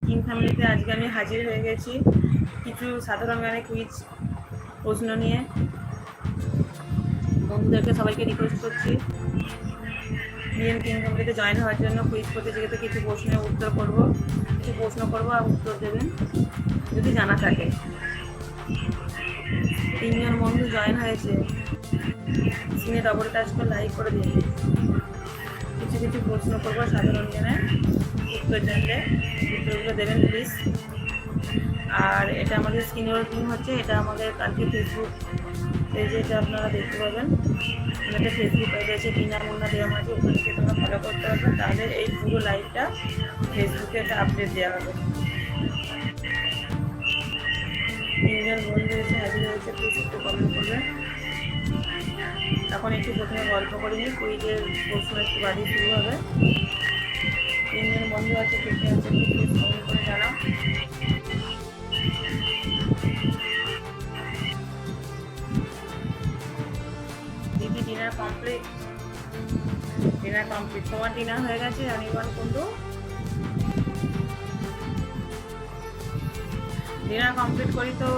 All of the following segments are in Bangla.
কিং ফ্যামিলিতে আজকে আমি হাজির হয়ে গেছি কিছু সাধারণ জ্ঞানের কুইজ প্রশ্ন নিয়ে। বন্ধুদেরকে সবাইকে রিকোয়েস্ট করছি বিএম কিং ফ্যামিলিতে জয়েন হওয়ার জন্য কুইজ প্রতিযোগিতায় কিছু প্রশ্নের উত্তর করব, কিছু প্রশ্ন করবো আর উত্তর দেবেন যদি জানা থাকে। 3 জন বন্ধু জয়েন হয়েছে, স্ক্রিনে ডবল টাচ করে লাইক করে দিন। কিছু কিছু প্রশ্ন করবো সাধারণ জ্ঞানের, উত্তর জানলে উত্তরগুলো দেবেন প্লিজ। আর এটা আমাদের স্ক্রিনের টিম হচ্ছে, এটা আমাদের কালকে ফেসবুক পেজে এটা আপনারা দেখতে পাবেন। একটা ফেসবুক পেজ আছে বিনা মুন্না দেওয়া আছে, ওখানে তোমরা ফলো করতে পারবে, তাহলে এই পুরো লাইভটা ফেসবুকে একটা আপডেট দেওয়া হবে। 3 জন বন্ধু এসে হাজির হয়েছে, প্লিজ একটু কমেন্ট করবেন। এখন একটু প্রথমে গল্প করে নিই, কুইজের প্রশ্ন একটু বাড়িয়ে শুরু হবে। 3 জন বন্ধু আছে, কে কে আছে প্লিজ কমেন্ট করে জানাও। দিদি ডিনার কমপ্লিট? Dinner complete. তোমার ডিনার হয়ে গেছে অনির্বাণ কুণ্ডু? ডিনার কমপ্লিট করি তো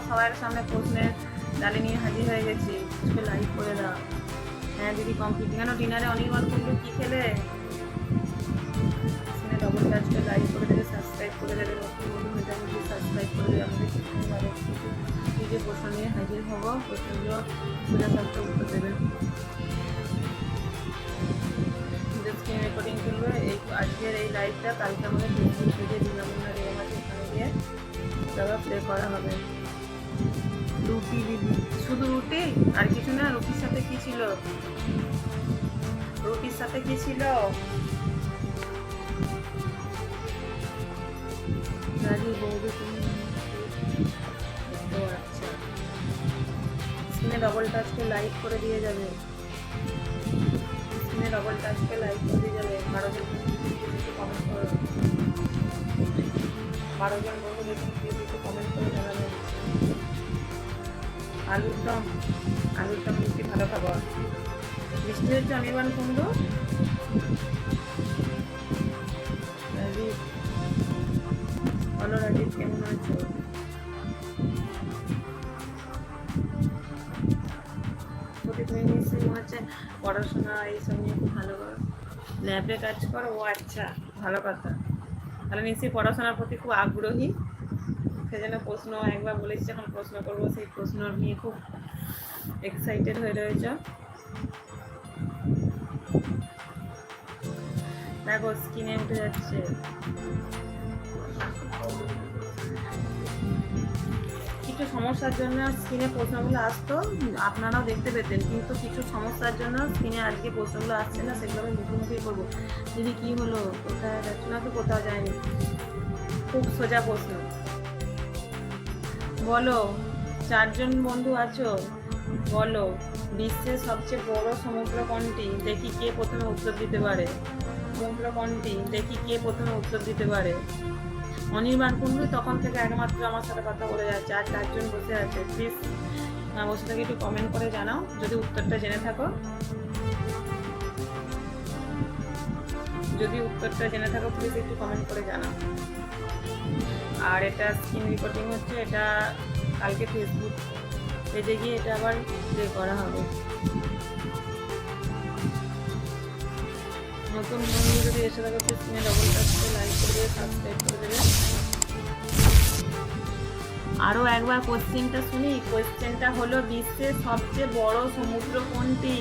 সবার সামনে প্রশ্নের ডালি নিয়ে হাজির হয়ে গেছি, একটু লাইক করে দাও। হ্যাঁ দিদি কমপ্লিট। কেন ডিনারে অনির্বাণ কুণ্ডু কী খেলে? ডবল টাচ করে লাইক করে দেবে, সাবস্ক্রাইব করে দেবে, নতুন বন্ধু হয়ে যাবে, সাবস্ক্রাইব করে দেবে। আমাদের কিছু যে প্রশ্ন নিয়ে হাজির হব, প্রশ্নগুলো সোজা সাপটা উত্তর দেবেন। স্ক্রিন রেকর্ডিং করবে এই আজকের এই লাইভটা, কালকে আমাদের ফেসবুক পেজে বিনামূল্যে রেম আছে, এখানে গিয়ে ওটা প্লে করা হবে। রুটি দিদি, শুধু রুটি আর কিছু না? রুটির সাথে কি ছিল? রুটির সাথে কি ছিল? দাদি বৌদি তুমি? ও আচ্ছা, স্ক্রিনে ডবল টাচ করে লাইক করে দিয়ে যাবে, স্ক্রিনে ডবল টাচ করে লাইক করে দিয়ে যাবে। 12 জন বন্ধু কমেন্ট করো, 12 জন বন্ধু দেখুন প্লিজ একটু কমেন্ট করে জানাবেন। আলুর দম, আলুর দম বেশি ভালো খাবার। বৃষ্টি হচ্ছে অনির্বাণ কুণ্ডু? রাজীব, বলো রাজীব কেমন আছো? তুমি নিশ্চয়ই মনে হচ্ছে পড়াশোনা এইসব নিয়ে খুব ভালো করো, ল্যাবে কাজ করো। ও আচ্ছা, ভালো কথা। তাহলে নিশ্চয়ই পড়াশোনার প্রতি খুব আগ্রহী, সেজন্য প্রশ্ন একবার বলেছি যখন প্রশ্ন করবো সেই প্রশ্ন নিয়ে খুব এক্সাইটেড হয়ে রয়েছ। দেখো স্ক্রিনে উঠে যাচ্ছে। কিছু সমস্যার জন্য স্ক্রিনে প্রশ্নগুলো আসতো, আপনারাও দেখতে পেতেন, কিন্তু কিছু সমস্যার জন্য স্ক্রিনে আজকে প্রশ্নগুলো আসছে না, সেগুলো আমি মুখোমুখি করবো। দিদি কী হলো, কোথায় যাচ্ছ? না তো কোথাও যায়নি। খুব সোজা প্রশ্ন, বলো 4 জন বন্ধু আছো, বলো বিশ্বের সবচেয়ে বড় সমুদ্র কোনটি? দেখি কে প্রথমে উত্তর দিতে পারে। সমুদ্র কোনটি? দেখি কে প্রথমে উত্তর দিতে পারে। অনির্বাণ কুণ্ডু তখন থেকে একমাত্র আমার সাথে কথা বলে যাচ্ছে, আর 4 জন বসে আছে। প্লিজ বসে থেকে একটু কমেন্ট করে জানাও যদি উত্তরটা জেনে থাকো, যদি উত্তরটা জেনে থাকো প্লিজ একটু কমেন্ট করে জানাও। আর এটা স্ক্রিন রেকর্ডিং হচ্ছে, এটা কালকে ফেসবুক পেজে গিয়ে এটা আবার প্লে করা হবে। নতুন বন্ধু যদি এসে থাকো প্লিজ স্ক্রিনে ডবল টাচ করে লাইক করে দেবে, সাবস্ক্রাইব করে দেবে। আরও একবার কোশ্চেনটা শুনি। কোশ্চেনটা হলো বিশ্বের সবচেয়ে বড় সমুদ্র কোনটি?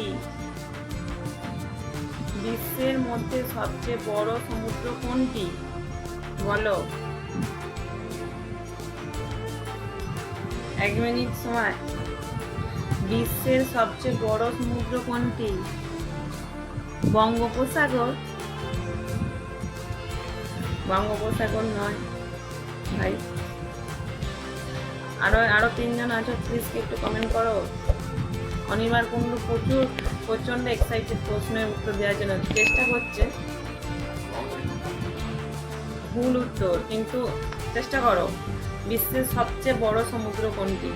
বিশ্বের মধ্যে সবচেয়ে বড় সমুদ্র কোনটি বলো। 1 মিনিট সময়। বিশ্বের সবচেয়ে বড় সমুদ্র কোনটি? বঙ্গোপসাগর? বঙ্গোপসাগর নয় ভাই। আরো 3 জন আছো, প্লিজ একটু কমেন্ট করো। অনির্বাণ কুণ্ডু প্রচন্ড এক্সাইটেড প্রশ্নের উত্তর দেওয়ার জন্য চেষ্টা করছে। ভুল উত্তর, কিন্তু চেষ্টা করো। বিশ্বের সবচেয়ে বড় সমুদ্র কোনটি?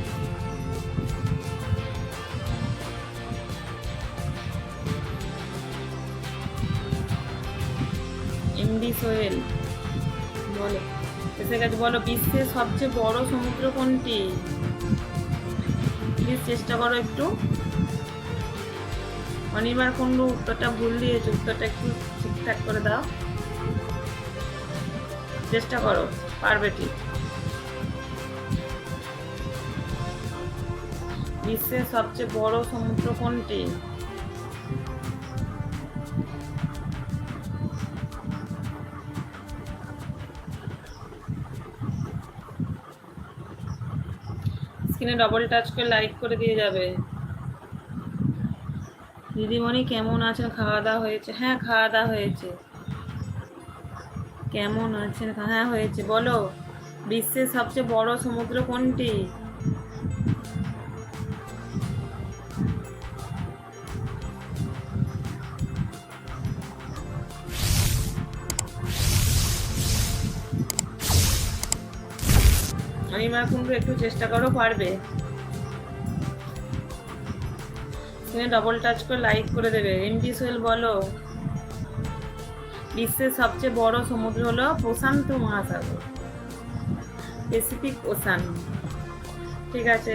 এমডি সোহেল বলো। এসে গেছে। বলো, বিশ্বের সবচেয়ে বড় সমুদ্র কোনটি? প্লিজ চেষ্টা করো একটু। অনির্বাণ কুণ্ডু উত্তরটা ভুল দিয়েছে, উত্তরটা একটু ঠিকঠাক করে দাও, চেষ্টা করো, পারবে ঠিক। বিশ্বের সবচেয়ে বড় সমুদ্র কোনটি? স্ক্রিনে ডবল টাচ করে লাইক করে দিয়ে যাবে। দিদিমণি কেমন আছেন? খাওয়া দাওয়া হয়েছে? হ্যাঁ, খাওয়া দাওয়া হয়েছে। কেমন আছেন? হ্যাঁ হয়েছে। বলো, বিশ্বের সবচেয়ে বড় সমুদ্র কোনটি? অনিমা কুণ্ডু একটু চেষ্টা করো, পারবে। তুমি ডবল টাচ করে লাইক করে দেবে। এমডি সোহেল বলো, বিশ্বের সবচেয়ে বড় সমুদ্র হলো প্রশান্ত মহাসাগর, প্যাসিফিক ওশান। ঠিক আছে,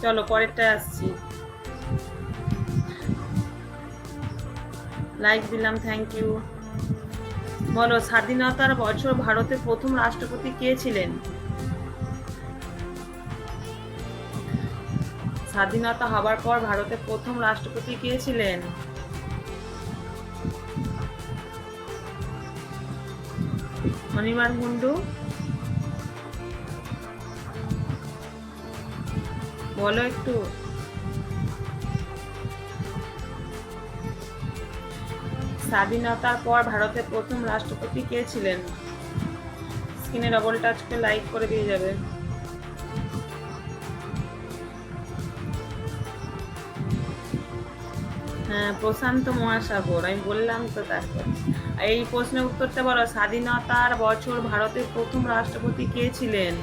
চলো পরেরটা আসছি। লাইক দিলাম, থ্যাংক ইউ। বলো, স্বাধীনতার বছর ভারতের প্রথম রাষ্ট্রপতি কে ছিলেন? স্বাধীনতা হবার পর ভারতের প্রথম রাষ্ট্রপতি কে ছিলেন? অনির্বাণ কুণ্ডু বলো একটু। স্বাধীনতার পর ভারতের প্রথম রাষ্ট্রপতি কে ছিলেন? স্ক্রিনে ডবল টাচ করে লাইক করে দিয়ে যাবে। হ্যাঁ, প্রশান্ত মহাসাগর, আমি বললাম তো। তারপর এই প্রশ্নের উত্তরটা বলো, স্বাধীনতার বছর ভারতের প্রথম রাষ্ট্রপতি কে ছিলেন?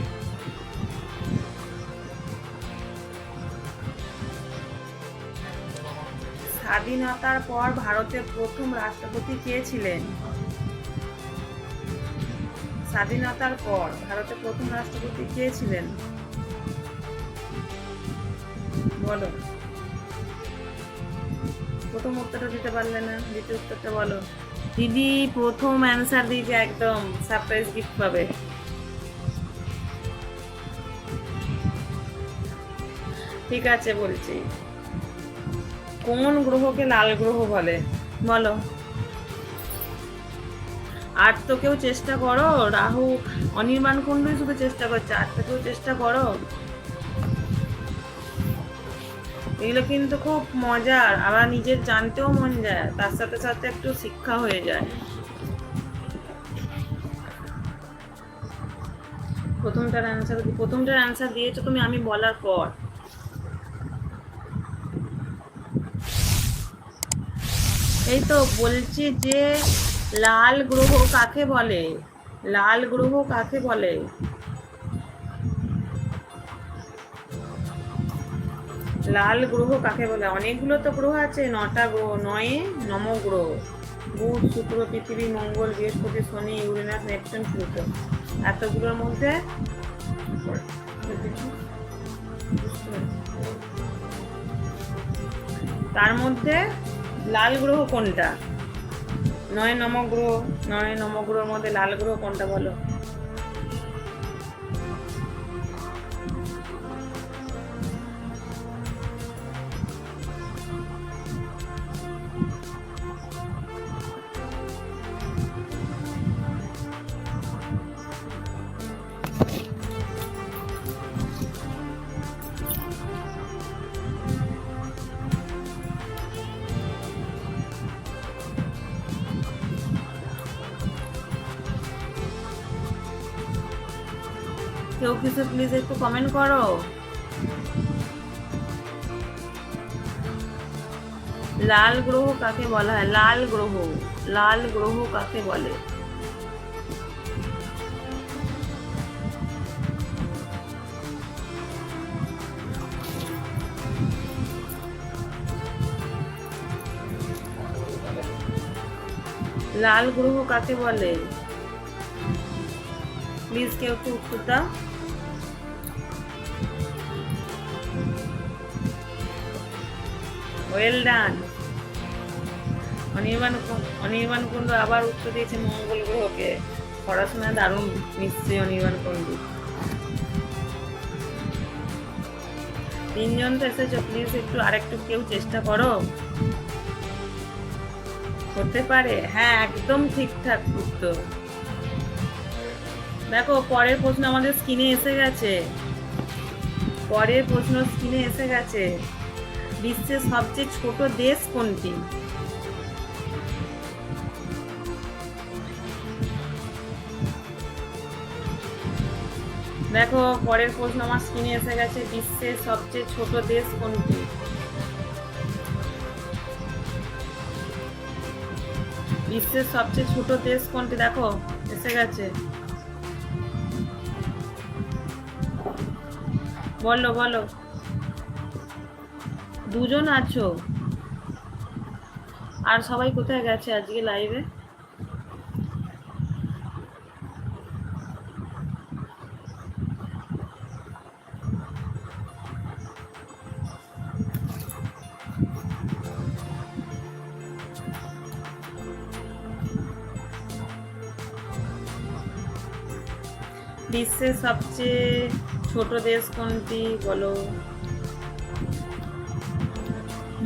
স্বাধীনতার পর ভারতের প্রথম রাষ্ট্রপতি কে ছিলেন? স্বাধীনতার পর ভারতের প্রথম রাষ্ট্রপতি কে ছিলেন? বলো। প্রথম উত্তরটা দিতে পারলে না, দ্বিতীয় উত্তরটা বলো। দিদি প্রথম অ্যান্সার দিয়েছে, একদম সারপ্রাইজ গিফট পাবে। ঠিক আছে, বলছি। কোন গ্রহকে লাল গ্রহ বলে? বলো। আর তো কেউ চেষ্টা করো, রাহু অনির্বাণ কুণ্ডুই শুধু চেষ্টা করছে, আর তো কেউ চেষ্টা করো। এগুলো কিন্তু খুব মজার, আবার নিজের জানতেও মন যায়, তার সাথে সাথে একটু শিক্ষা হয়ে যায়। প্রথমটার অ্যান্সার দিয়েছো তুমি আমি বলার পর। এই তো বলছি যে লাল গ্রহ কাকে বলে? লাল গ্রহ কাকে বলে? লাল গ্রহ কাকে বলে? অনেকগুলো তো গ্রহ আছে, 9টা গ্রহ, 9 নবগ্রহ। বুধ, শুক্র, পৃথিবী, মঙ্গল, বৃহস্পতি, শনি, ইউরেনাস, নেপচুন, প্লুটো। এতগুলোর মধ্যে তার মধ্যে লাল গ্রহ কোনটা? 9 নবগ্রহ, 9 নবগ্রহের মধ্যে লাল গ্রহ কোনটা বলো? কেউ কিছু প্লিজ একটু কমেন্ট করো। লাল গ্রহ কাকে বলা হয়? লাল গ্রহ, লাল গ্রহ কাকে বলে? লাল গ্রহ কাকে বলে? প্লিজ কেউ একটু উত্তর দাও। Well done. অনির্বাণ কুণ্ডু আবার উত্তর দিয়েছে মঙ্গল গ্রহকে। পড়াশোনা দারুণ নিশ্চয়ই অনির্বাণ কুণ্ডু। তিনজন তো এসেছো, প্লিজ একটু আরেকটু কেউ চেষ্টা করো। হতে পারে, হ্যাঁ একদম ঠিকঠাক উত্তর। দেখো পরের প্রশ্ন আমাদের স্ক্রিনে এসে গেছে। পরের প্রশ্ন স্ক্রিনে এসে গেছে। বিশ্বের সবচেয়ে ছোট দেশ কোনটি? দেখো পরের প্রশ্ন আমার স্ক্রিনে এসে গেছে। বিশ্বের সবচেয়ে ছোট দেশ কোনটি? বিশ্বের সবচেয়ে ছোট দেশ কোনটি? দেখো এসে গেছে, বলো বলো। দুজন আছো, আর সবাই কোথায় গেছে আজকে লাইভে? বিশ্বের সবচেয়ে ছোট দেশ কোনটি বলো?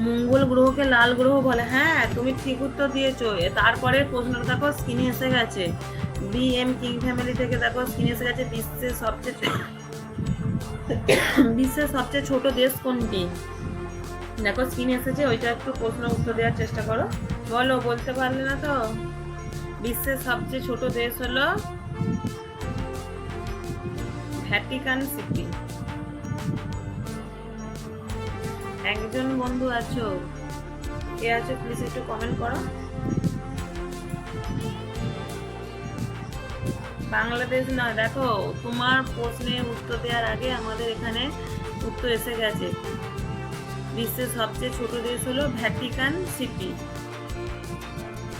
মঙ্গল গ্রহকে লাল গ্রহ বলে। হ্যাঁ তুমি ঠিক উত্তর দিয়েছো। তারপরে প্রশ্নটা দেখো স্ক্রিনে এসে গেছে। বিএম কিং ফ্যামিলি থেকে দেখো স্ক্রিনে এসে গেছে বিশ্বের সবচেয়ে ছোট দেশ কোনটি? দেখো স্ক্রিনে এসেছে, ওইটা একটু প্রশ্ন উত্তর দেওয়ার চেষ্টা করো। বলো, বলতে পারলে না তো। বিশ্বের সবচেয়ে ছোট দেশ হলো ভ্যাটিকান সিটি। একজন বন্ধু আছো, কে আছো প্লিজ একটু কমেন্ট করো। বাংলাদেশ নয়। দেখো তোমার প্রশ্নের উত্তর দেওয়ার আগে আমাদের এখানে উত্তর এসে গেছে। বিশ্বের সবচেয়ে ছোট দেশ হলো ভ্যাটিকান সিটি।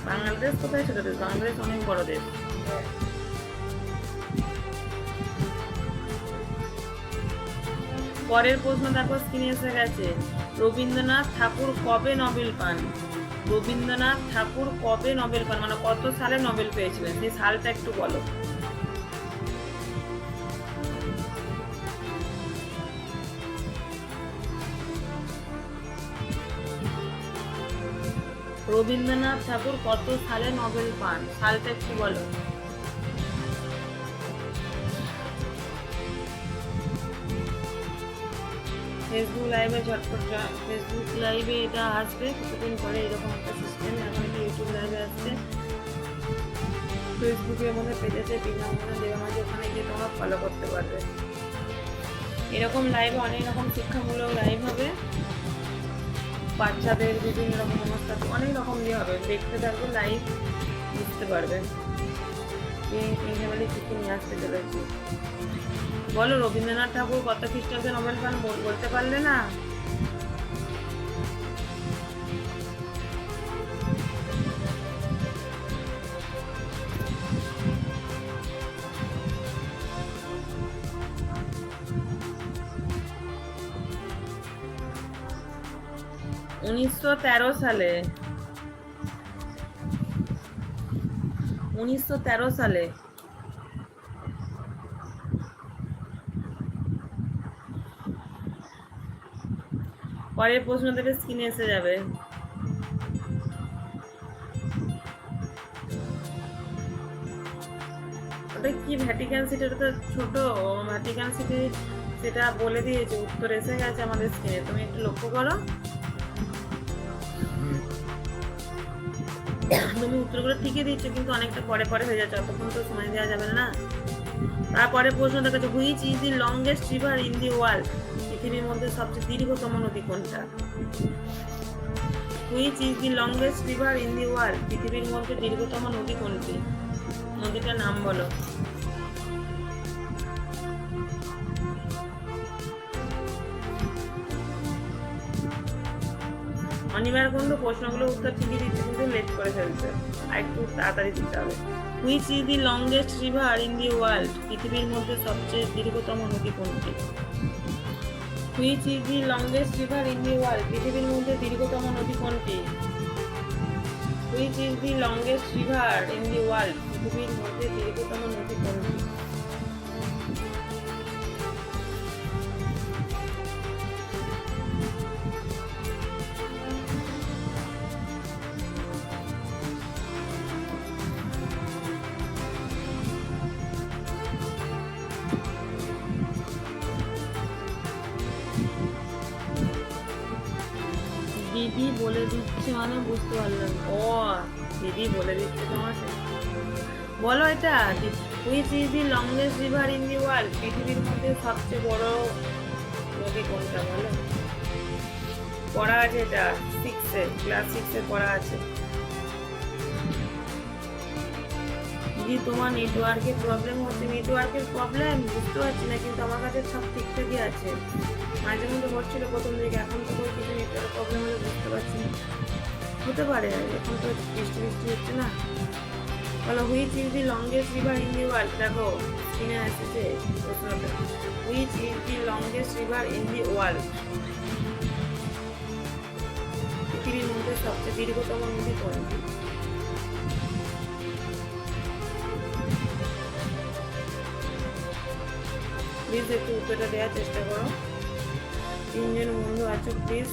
বাংলাদেশ কোথায় ছোট দেশ? বাংলাদেশ অনেক বড় দেশ। পরের প্রশ্ন দেখো স্ক্রিনে এসে গেছে। রবীন্দ্রনাথ ঠাকুর কবে নোবেল পান? রবীন্দ্রনাথ ঠাকুর কবে নোবেল পান, মানে কত সালে নোবেল পেয়েছিলেন, সেই সালটা একটু বলো। রবীন্দ্রনাথ ঠাকুর কত সালে নোবেল পান, সালটা একটু বলো। ফেসবুক লাইভে ঝটপট, ফেসবুক লাইভে এটা আসবে কিছুদিন পরে, এরকম একটা সিস্টেম। এখন এটা ইউটিউব লাইভে আসছে। ফেসবুকের মধ্যে পেজ আছে বিনামূল্যে দেওয়া মাঝে, ওখানে গিয়ে তোমরা ফলো করতে পারবে। এরকম লাইভে অনেক রকম শিক্ষামূলক লাইভ হবে, বাচ্চাদের বিভিন্ন রকম অনুষ্ঠান, অনেক রকম দিয়ে হবে। দেখতে থাকবে লাইভ, বুঝতে পারবে ফ্যামিলি কী কী নিয়ে আসতে চলেছি। বলো, রবীন্দ্রনাথ ঠাকুর কত খ্রিস্টাব্দে নোবেল পান বলতে পারলে না? উনিশশো সালে। 1913 সালে। পরের প্রশ্ন দেবে, স্ক্রিনে এসে যাবে। ওটা কি ভ্যাটিকান সিটি? ওটা তো ছোট। ভ্যাটিকান সিটি সেটা বলে দিয়েছে, উত্তর এসে গেছে আমাদের স্ক্রিনে, তুমি একটু লক্ষ্য করো। তুমি উত্তরগুলো ঠিকই দিচ্ছ, কিন্তু অনেকটা পরে পরে হয়ে যাচ্ছে, অতক্ষণ তো সময় দেওয়া যাবে না। তারপরে প্রশ্ন দেখাচ্ছে, which is the longest river in the world? পৃথিবীর মধ্যে সবচেয়ে দীর্ঘতম নদী কোনটা? Which is the longest river in the world? পৃথিবীর মধ্যে দীর্ঘতম নদী কোনটি? নদীটার নাম বলো। অনিবার কুণ্ডু প্রশ্নগুলো উত্তর ঠিকই দিচ্ছে, কিন্তু লেট করে ফেলছে, আর একটু তাড়াতাড়ি দিতে হবে। Which is the longest river in the world? পৃথিবীর মধ্যে সবচেয়ে দীর্ঘতম নদী কোনটি? Which is the longest river in the world? পৃথিবীর মধ্যে দীর্ঘতম নদী কোনটি? Which is the longest river in the world? পৃথিবীর মধ্যে দীর্ঘতম নদী কোনটি? দিদি বলে দিচ্ছে মানে বুঝতে পারলাম। ও, দিদি বলে দিচ্ছে তোমাকে। বলো এটা। Which is the longest river in the world? পৃথিবীর মধ্যে সবচেয়ে বড় নদী কোনটা বলো? পড়া আছে এটা, ক্লাস 6 পড়া আছে। দিদি তোমার নেটওয়ার্কের প্রবলেম হচ্ছে। নেটওয়ার্কের প্রবলেম বুঝতে পারছি না, কিন্তু আমার কাছে সব ঠিকঠাকই আছে। মাঝে মধ্যে হচ্ছিল প্রথম দিকে, এখন তো কোনো কিছু নেটওয়ার্ক প্রবলেম হলে বুঝতে পারছি না। হতে পারে, এখন তো বৃষ্টি হচ্ছে না। বলো which is the longest river in the world? দেখো স্ক্রিনে আসছে প্রশ্নটা। Which is the longest river in the world? পৃথিবীর মধ্যে সবচেয়ে দীর্ঘতম নদী কোনটি? প্লিজ একটু উত্তরটা দেওয়ার চেষ্টা করো। 3 জন বন্ধু আছো, প্লিজ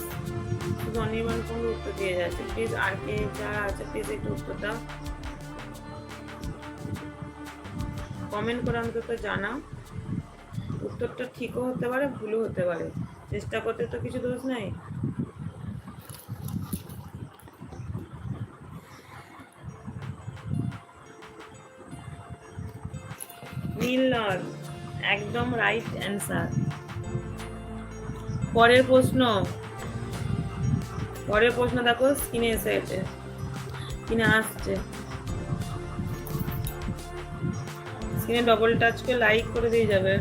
শুধু অনির্বাণ কোনো উত্তর দিয়ে যাচ্ছে। প্লিজ আর কে যারা আছে প্লিজ একটু উত্তর দাও, কমেন্ট করে অন্তত জানাও। উত্তরটা ঠিকও হতে পারে, ভুলও হতে পারে, চেষ্টা করতে তো কিছু দোষ নাই। নীল নদ, একদম রাইট অ্যান্সার। পরের প্রশ্ন দেখো স্ক্রিনে এসেছে, স্ক্রিনে আসছে। স্ক্রিনে ডবল টাচ করে লাইক করে দিয়ে যাবে।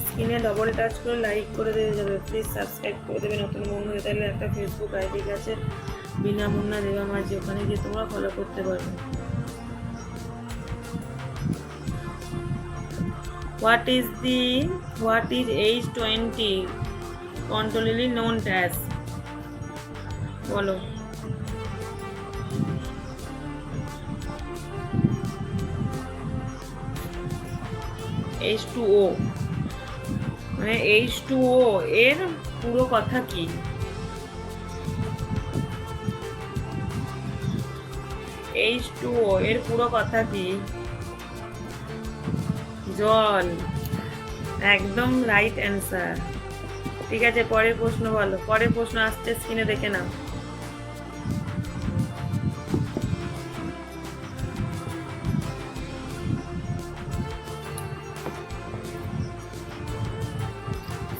স্ক্রিনে ডবল টাচ করে লাইক করে দিয়ে যাবে। প্লিজ সাবস্ক্রাইব করে দেবে নতুন বন্ধু হয়ে থাকলে। একটা ফেসবুক আইডি আছে বিনা মুন্না দেবা মাঝি, ওখানে গিয়ে তোমরা ফলো করতে পারবে। What is H20 controllably known as? বলো। H2O মানে H2O এর পুরো কথা কি? H2O এর পুরো কথা কি? জল, একদম রাইট অ্যান্সার। ঠিক আছে, পরের প্রশ্ন বলো। পরের প্রশ্ন আসছে, স্ক্রিনে দেখে নাও।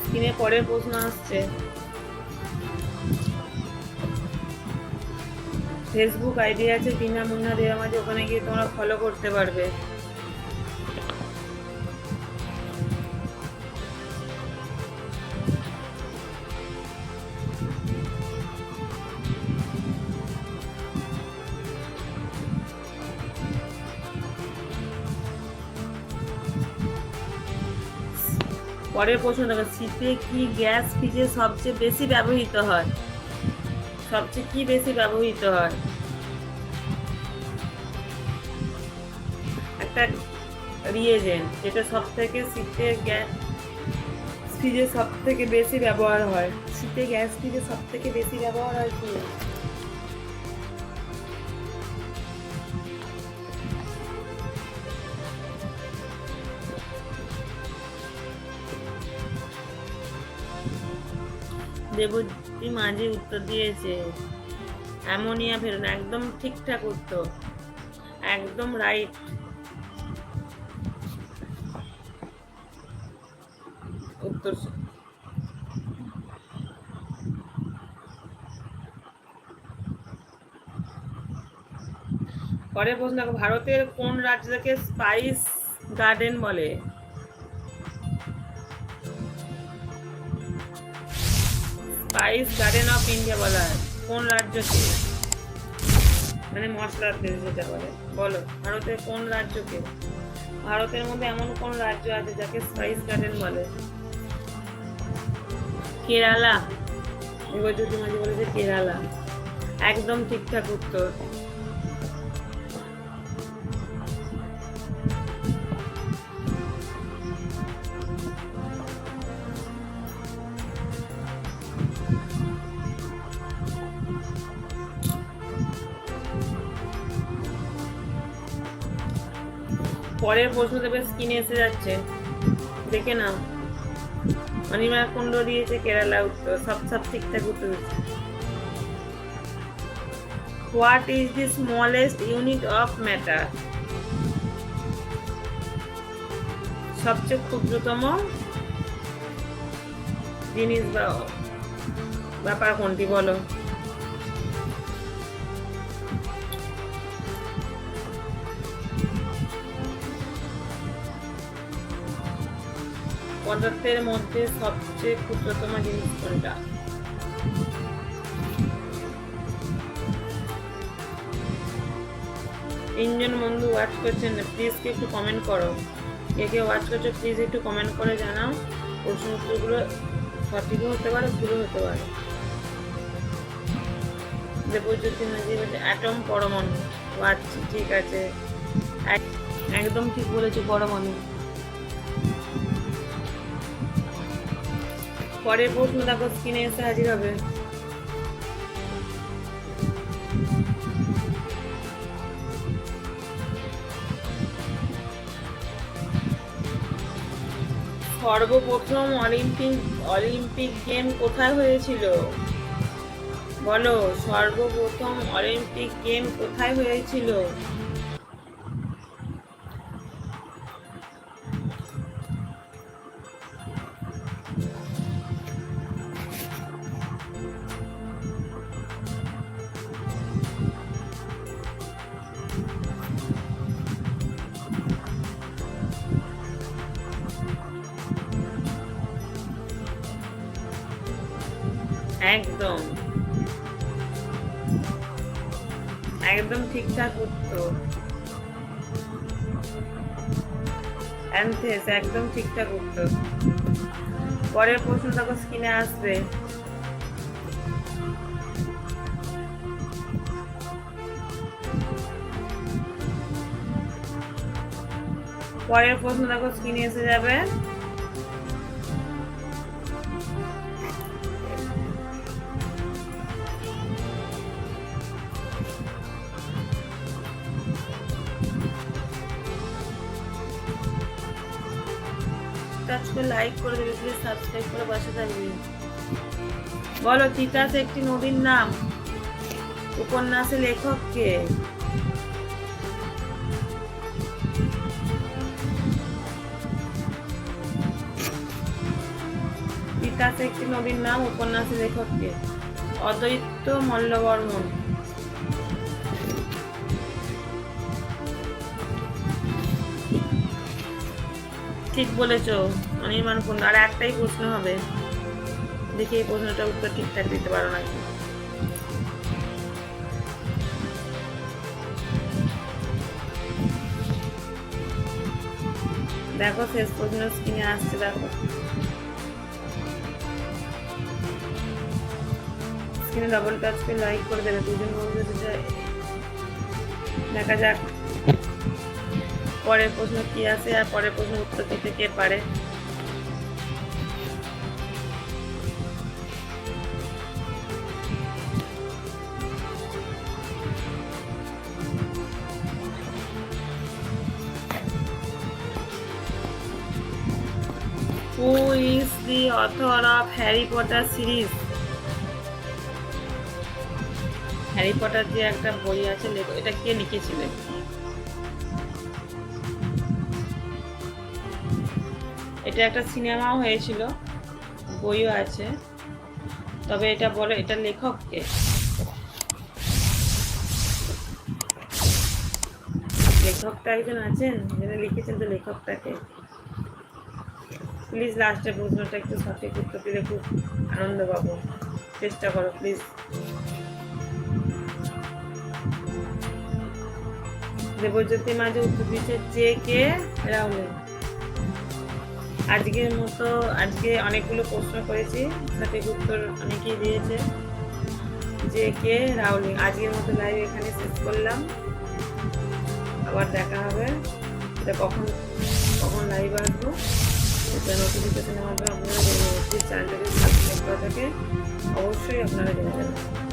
স্ক্রিনে পরের প্রশ্ন আসছে। ফেসবুক আইডি আছে বিনা মুন্না দেওয়া মাঝে, ওখানে গিয়ে তোমরা ফলো করতে পারবে। পরের প্রশ্ন দেখো, শীতে কি গ্যাস ফ্রিজে সবচেয়ে বেশি ব্যবহৃত হয়? সবচেয়ে কি বেশি ব্যবহৃত হয়? একটা রিয়েজেন্ট যেটা সব থেকে শীতে গ্যাস ফ্রিজে সব থেকে বেশি ব্যবহার হয়। শীতে গ্যাস ফ্রিজে সব থেকে বেশি ব্যবহার হয় কি? দেবতী মাঝি উত্তর দিয়েছে অ্যামোনিয়া ফেরন। একদম ঠিকঠাক উত্তর, একদম রাইট উত্তর। পরের প্রশ্ন, ভারতের কোন রাজ্যকে স্পাইস গার্ডেন বলে? স্পাইস গার্ডেন অফ ইন্ডিয়া বলা হয় কোন রাজ্যকে? মানে মশলার দেশ যেটা বলে। বলো ভারতের কোন রাজ্যকে, ভারতের মধ্যে এমন কোন রাজ্য আছে যাকে স্পাইস গার্ডেন বলে? কেরালা। এবার যদি মাঝে বলে যে কেরালা, একদম ঠিকঠাক উত্তর। পরের প্রশ্ন দেবে, স্ক্রিনে এসে যাচ্ছে, দেখে নাও। অনিমা কুণ্ড দিয়েছে কেরালা উত্তর, সব ঠিকঠাক উত্তর দিচ্ছে। What is the smallest unit of matter? সবচেয়ে ক্ষুদ্রতম জিনিস বা ব্যাপার কোনটি বলো? পদার্থের মধ্যে সবচেয়ে ক্ষুদ্রতম জিনিস কোনটা? তিনজন বন্ধু ওয়াচ করছেন না, প্লিজ কি একটু কমেন্ট করো। কে কে ওয়াচ করছো প্লিজ একটু কমেন্ট করে জানাও। প্রশ্ন উত্তরগুলো সঠিকও হতে পারে, ভুলও হতে পারে। দেবজ্যোতি মাঝি বলছে অ্যাটম পরমাণু। আচ্ছা ঠিক আছে, একদম ঠিক বলেছো, পরমাণু। পরের প্রশ্ন দেখো, স্ক্রিনে এসে হাজির হবে। সর্বপ্রথম অলিম্পিক গেম কোথায় হয়েছিল? বলো, সর্বপ্রথম অলিম্পিক গেম কোথায় হয়েছিল? একদম একদম ঠিকঠাক উত্তর, অ্যানথেস, একদম ঠিকঠাক উত্তর। পরের প্রশ্ন দেখো, স্ক্রিনে আসবে। পরের প্রশ্ন দেখো, স্ক্রিনে এসে যাবে। লাইক করে দেবে প্লিজ, সাবস্ক্রাইব করে পাশে থাকবে। বলো, তিতাস একটি নদীর নাম, উপন্যাসের লেখক কে? তিতাস একটি নদীর নাম, উপন্যাসের লেখক কে? অদ্বৈত মল্লবর্মন। ঠিক বলেছ অনির্বাণ কুণ্ড। আর একটাই প্রশ্ন হবে, দেখি এই প্রশ্নটা উত্তর ঠিকঠাক দিতে পারো নাকি। দেখো শেষ প্রশ্ন স্ক্রিনে আসছে, দেখো স্ক্রিনে ডাবল টাচ করে লাইক করে দেবে দুজন বন্ধু। দেখা যাক পরের প্রশ্ন কি আছে, আর পরের প্রশ্ন উত্তর দিতে কে পারে। Who is the author of Harry Potter series? Harry Potter যে একটা বই আছে, এটা কে লিখেছিলেন? এটা একটা সিনেমাও হয়েছিল, বইও আছে, তবে এটা বলো এটা লেখক কে? লেখকটা একজন আছেন যিনি লিখেছেন, তো লেখকটাকে প্লিজ লাস্টের প্রশ্নটা একটু সঠিক উত্তর দিলে খুব আনন্দ পাবো, চেষ্টা করো প্লিজ। দেবজ্যোতি মাঝে উত্তর দিচ্ছে যে কে রাহুল। আজকে অনেকগুলো প্রশ্ন করেছি, সঠিক উত্তর অনেকেই দিয়েছে। যে কে রাহুল। আজকের মতো লাইভ এখানে শেষ করলাম, আবার দেখা হবে। এটা কখন লাইভ আসবো এটা নোটিফিকেশনের মাধ্যমে আপনারা জেনে যাবেন। চ্যানেলটাকে সাবস্ক্রাইব করা থাকে অবশ্যই আপনারা জেনে যাবেন।